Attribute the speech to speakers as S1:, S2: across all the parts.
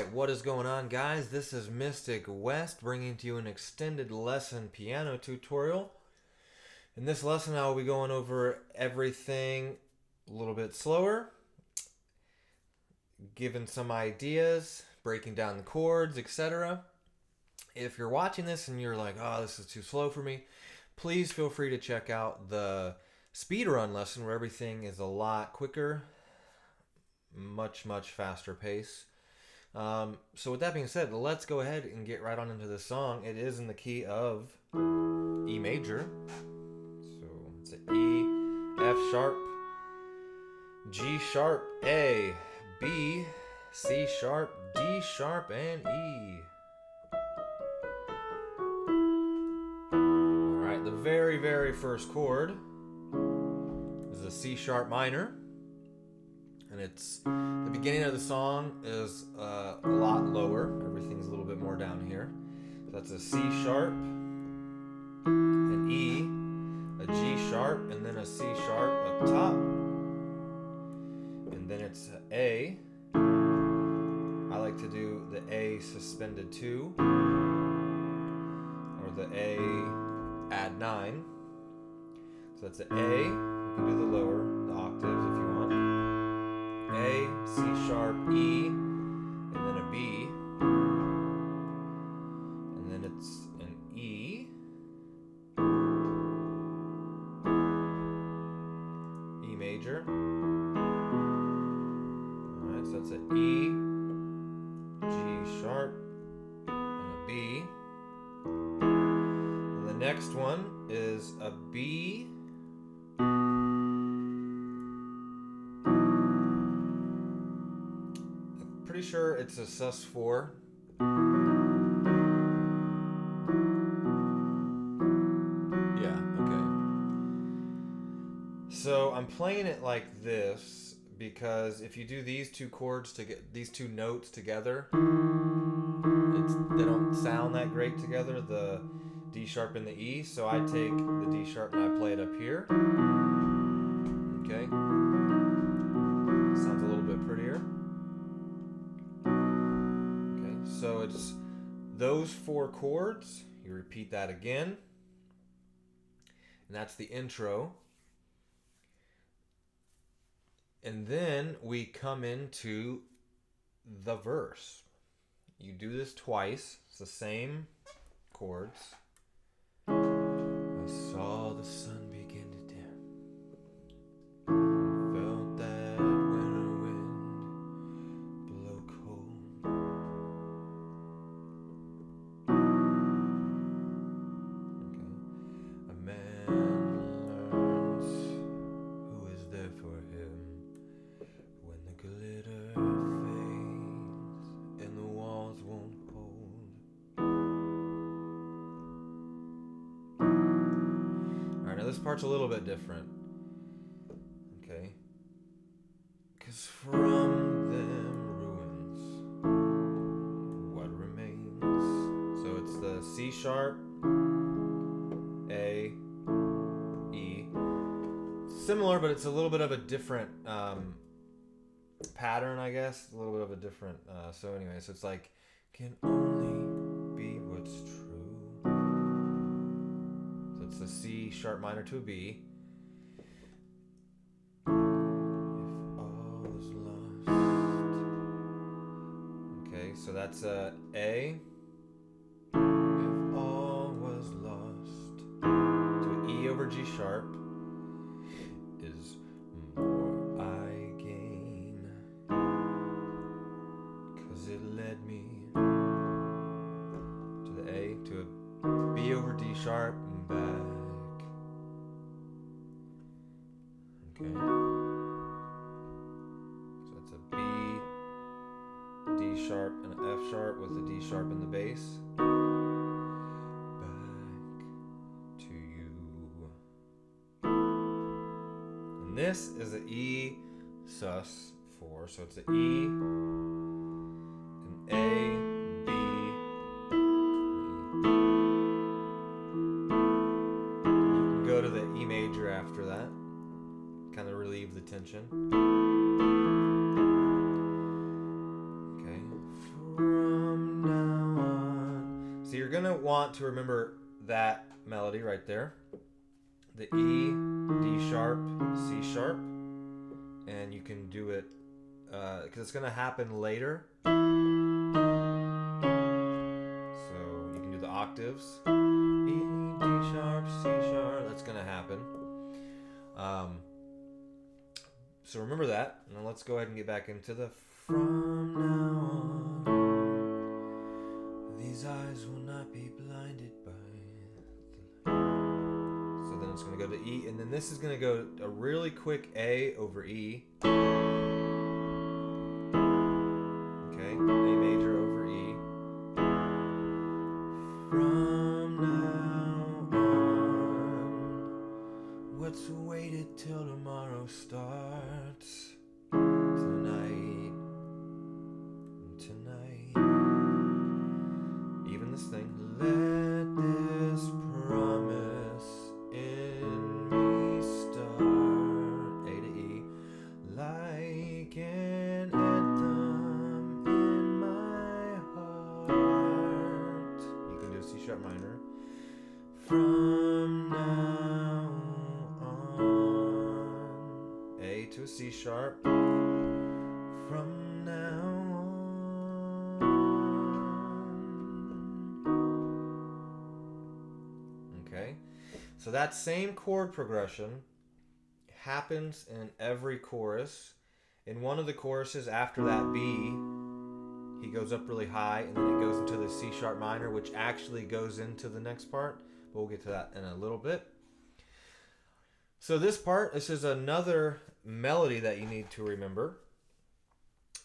S1: Alright, what is going on, guys? This is Mystic West bringing to you an extended lesson piano tutorial. In this lesson I will be going over everything a little bit slower, giving some ideas, breaking down the chords, etc. If you're watching this and you're like, oh, this is too slow for me, please feel free to check out the speedrun lesson where everything is a lot quicker, much faster pace. So with that being said, let's go ahead and get right on into this song. It is in the key of E major. So it's an E, F sharp, G sharp, A, B, C sharp, D sharp, and E. Alright, the very first chord is a C sharp minor. And it's the beginning of the song is a lot lower. Everything's a little bit more down here. So that's a C sharp, an E, a G sharp, and then a C sharp up top. And then it's an A. I like to do the A suspended 2 or the A add 9. So that's an A. You can do the lower, the octaves if you want. A, C sharp, E, and then a B, and then it's an E, E major. Alright, so that's an E, G sharp, and a B. And the next one is a B, pretty sure it's a sus4. Yeah, okay. So I'm playing it like this because if you do these two chords to get these two notes together, they don't sound that great together, the D sharp and the E. So I take the D sharp and I play it up here. Okay. Sounds a little bit prettier. So it's those 4 chords. You repeat that again. And that's the intro. And then we come into the verse. You do this twice. It's the same chords. I saw the sun begin to dim. Felt that winter wind blow cold. This part's a little bit different, okay? Cause from them ruins what remains. So it's the C sharp, A, E. Similar, but it's a little bit of a different pattern, I guess. A little bit of a different. So anyway, so it's like can only be what's true. It's a C sharp minor to a B. If all was lost. Okay, so that's a A. If all was lost. To an E over G sharp is more I gain. 'Cause it led me to the A, to a B over D sharp. Back. Okay. So that's a B, D sharp, and an F sharp with a D sharp in the bass. Back to you. And this is an E sus4. So it's an E, an A, to the E major after that, kind of relieve the tension. Okay. going to want to remember that melody right there. The E, D sharp, C sharp. And you can do it, because it's going to happen later. So you can do the octaves. E, D sharp, C sharp. That's going to happen. So remember that. Now let's go ahead and get back into the from now on. These eyes will not be blinded by. So then it's going to go to E, and then this is going to go a really quick A over E. Okay, A major over E. From now on, what's waited till tomorrow starts tonight. Even this thing. Let this promise in me start. A to E. Like an anthem in my heart. You can do C sharp minor. From now on. A to a C sharp. From now on. Okay. So that same chord progression happens in every chorus. In one of the choruses after that B, he goes up really high, and then it goes into the C sharp minor, which actually goes into the next part. But we'll get to that in a little bit. So this part, this is another melody that you need to remember.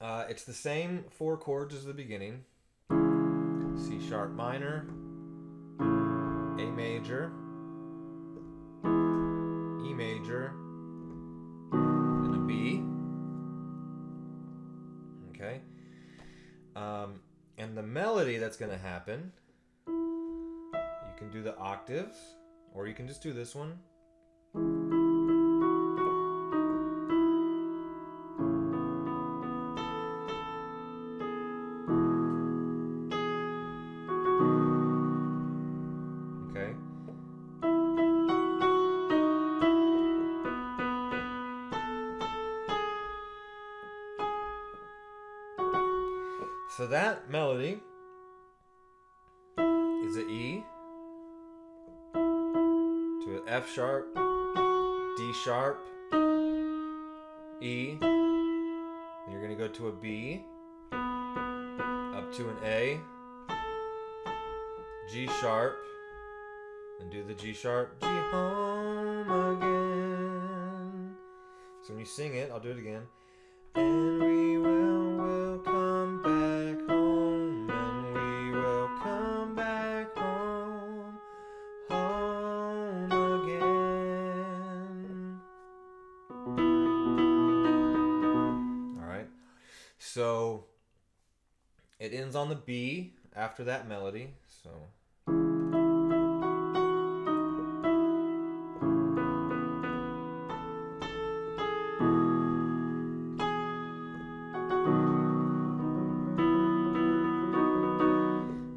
S1: It's the same 4 chords as the beginning. C sharp minor, A major, E major, and a B. Okay. And the melody that's going to happen, you can do the octaves, or you can just do this one. Okay. So that melody is an E to an F sharp, D sharp, E. Then you're going to go to a B, up to an A, G sharp, and do the G sharp, G home again. So when you sing it, I'll do it again. And we will come back home, and we will come back home, home again. All right. So it ends on the B after that melody. So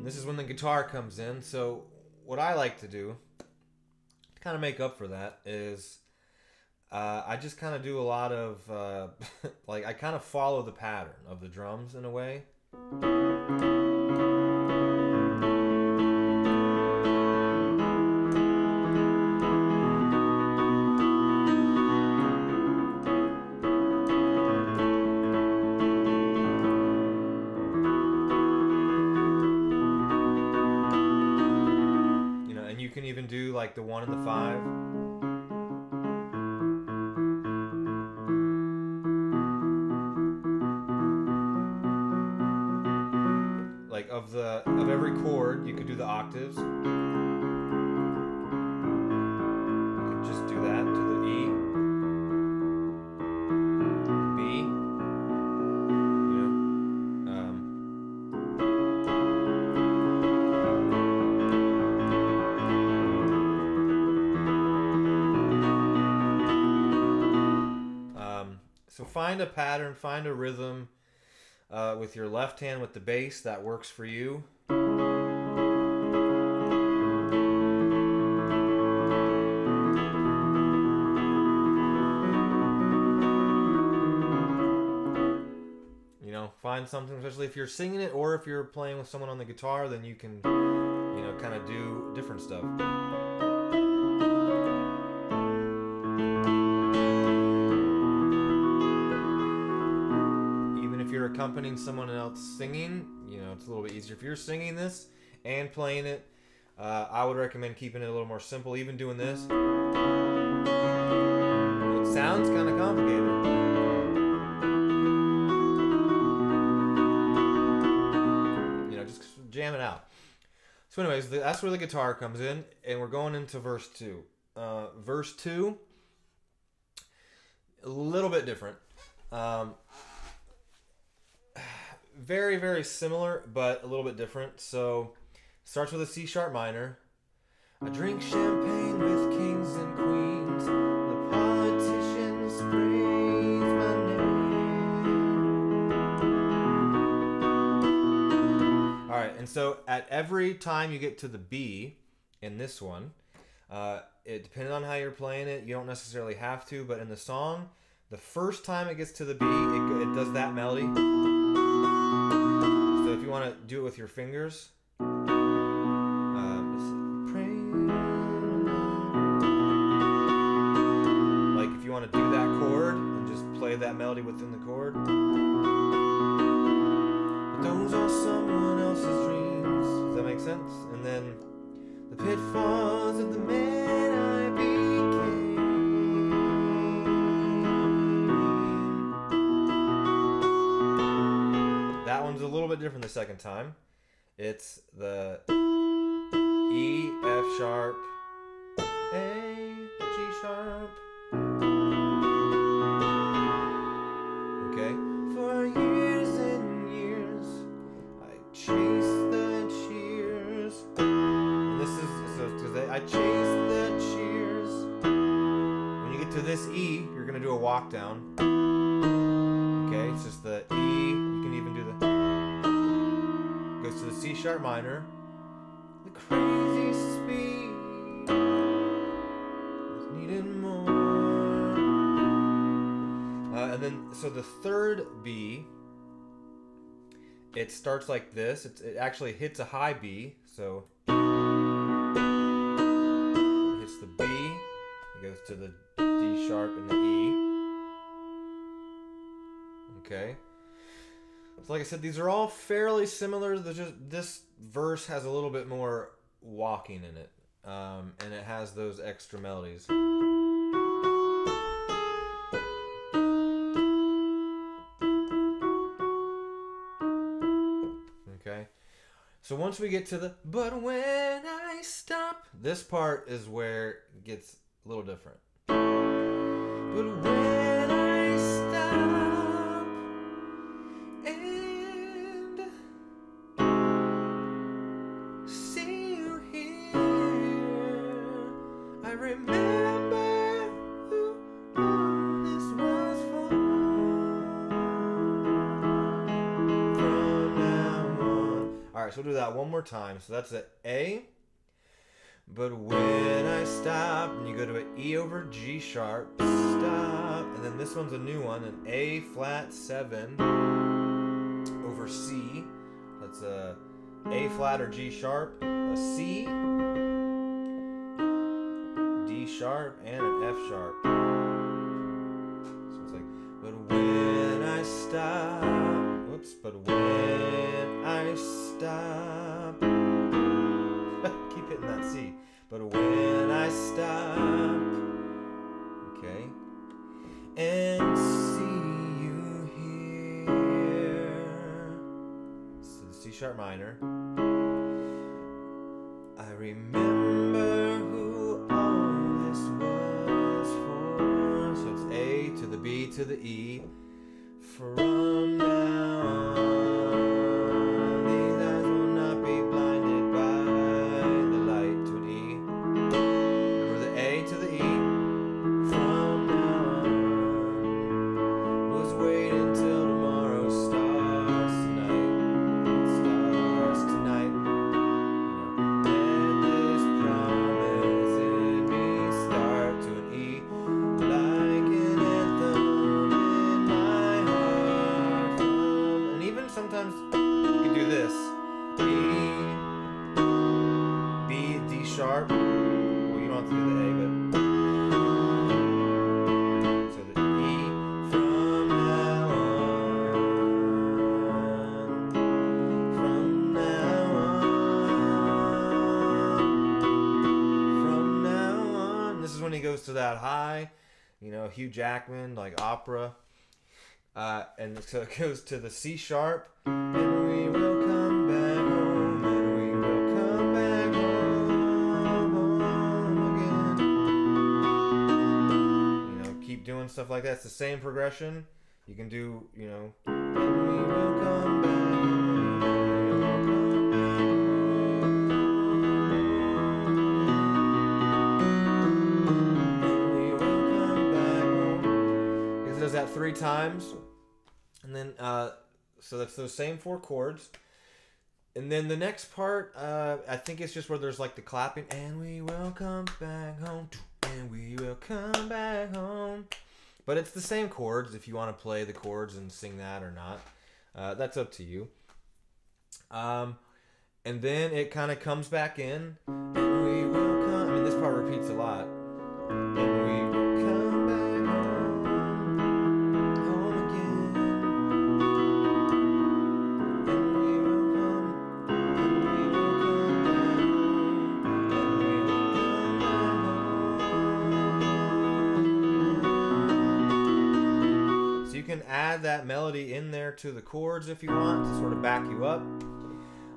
S1: this is when the guitar comes in. So what I like to do to kind of make up for that is I just kind of do a lot of like I kind of follow the pattern of the drums in a way. You can even do like the 1 and the 5. Like of every chord, you could do the octaves. You could just do that to the E, B. So find a pattern, find a rhythm with your left hand with the bass that works for you. find something, especially if you're singing it or if you're playing with someone on the guitar, then you can, you know, kind of do different stuff. Even if you're accompanying someone else singing, you know, it's a little bit easier. If you're singing this and playing it, I would recommend keeping it a little more simple. Even doing this, it sounds kind of complicated. You know, just jam it out. So anyways, that's where the guitar comes in, and we're going into verse 2. Verse 2, a little bit different. Very, very similar, but a little bit different. So, starts with a C sharp minor. I drink champagne with kings and queens. The politicians praise my name. Alright, and so at every time you get to the B in this one, it depending on how you're playing it, you don't necessarily have to, but in the song, the first time it gets to the B, it does that melody. So if you want to do it with your fingers, like if you want to do that chord and just play that melody within the chord. But those are someone else's dreams. Does that make sense? And then the pitfalls of the man I became. That one's a little bit different the second time. It's the E, F sharp, A, G sharp. Okay. For years and years, I chased the cheers. And this is because I chased the cheers. When you get to this E, you're gonna do a walk down. Okay, it's just the E. You can even do the. Goes to the C sharp minor. The crazy speed is needed more. And then, so the third B, it starts like this. It actually hits a high B. So it hits the B. It goes to the D sharp and the E. Okay. So like I said, these are all fairly similar. There's just this verse has a little bit more walking in it, and it has those extra melodies. Okay, so once we get to the "but when I stop," this part is where it gets a little different. But when I stop and see you here, I remember who all this was for. From now on. Alright, so we'll do that one more time. So that's an A. But when I stop, and you go to an E over G sharp, stop, and then this one's a new one, an A flat 7 over C. That's a A flat or G sharp, a C, D sharp, and an F sharp. So it's like, but when I stop, whoops, but when I stop, keep hitting that C. But when I stop, okay, and see you here, so the C sharp minor, I remember who all this was for. So it's A to the B to the E. From now on. times, you can do this. E, B, D sharp. Well, you don't have to do the A, but so the E from now on, from now on. This is when he goes to that high, you know, Hugh Jackman, like opera. And so it goes to the C sharp, and we will come back home, and we will come back home again. You know, keep doing stuff like that. It's the same progression. You can do, you know, and we will come back home, and we will come back home. It does that 3 times. And then, so that's those same 4 chords. And then the next part, I think it's just where there's like the clapping. And we will come back home. And we will come back home. But it's the same chords if you want to play the chords and sing that or not. That's up to you. And then it kind of comes back in. And we will come. I mean, this part repeats a lot. And we will come back home again. You can add that melody in there to the chords if you want to sort of back you up.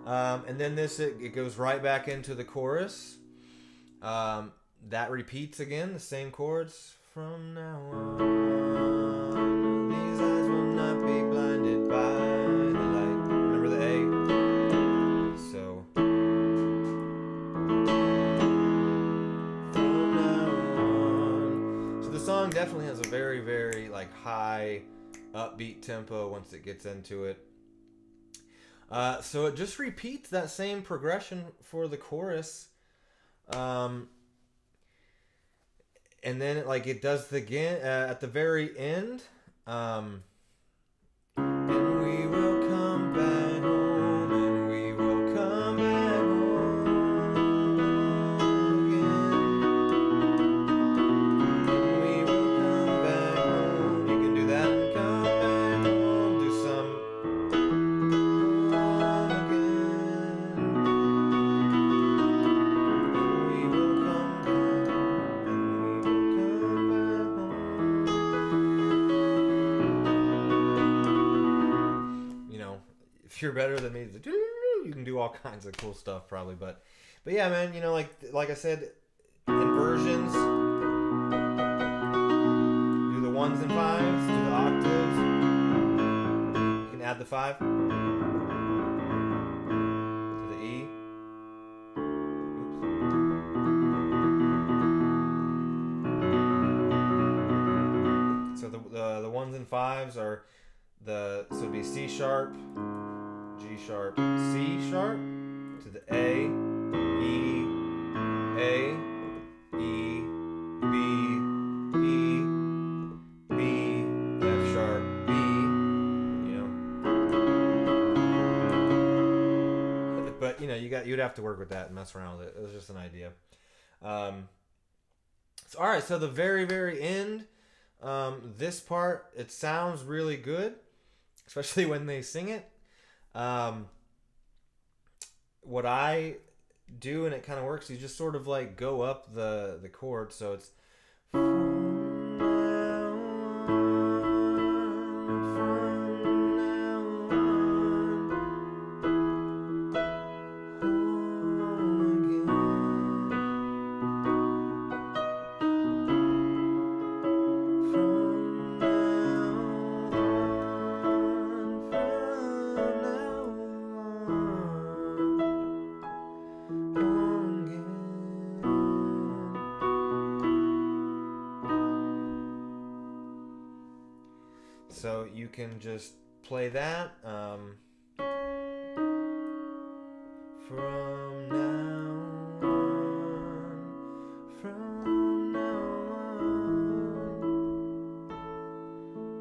S1: And then it goes right back into the chorus. That repeats again, the same chords. From now on, these eyes will not be blinded by the light. Remember the A? So, from now on. So the song definitely has a very, very like high upbeat tempo once it gets into it. So it just repeats that same progression for the chorus. And then it does the again at the very end. And we will come back home, and we will come back home again. And we will come back home. You can do that and come back home. Do some home again. And we will come back home, and we will come back home. You know, if you're better than me, you can do all kinds of cool stuff probably, but yeah, man, you know, like I said, inversions, do the 1s and 5s, do the octaves. You can add the 5 to the E. Oops. So the 1s and 5s are so it'd be C sharp, G sharp, C sharp to the A, E, A, E, B, E, B, F sharp, B, you know. But you know, you'd have to work with that and mess around with it. It was just an idea. So all right, so the very, very end, this part, it sounds really good, especially when they sing it. What I do, and it kind of works, you just sort of like go up the chord, so it's from now So you can just play that from now on, from now on,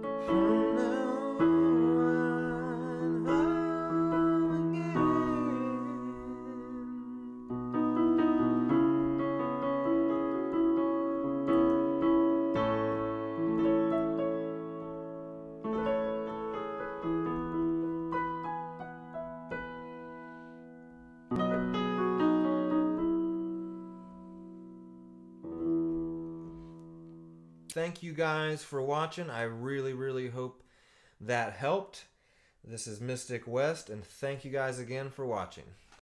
S1: from now on. thank you guys for watching. I really, really hope that helped. This is Mystic West, and thank you guys again for watching.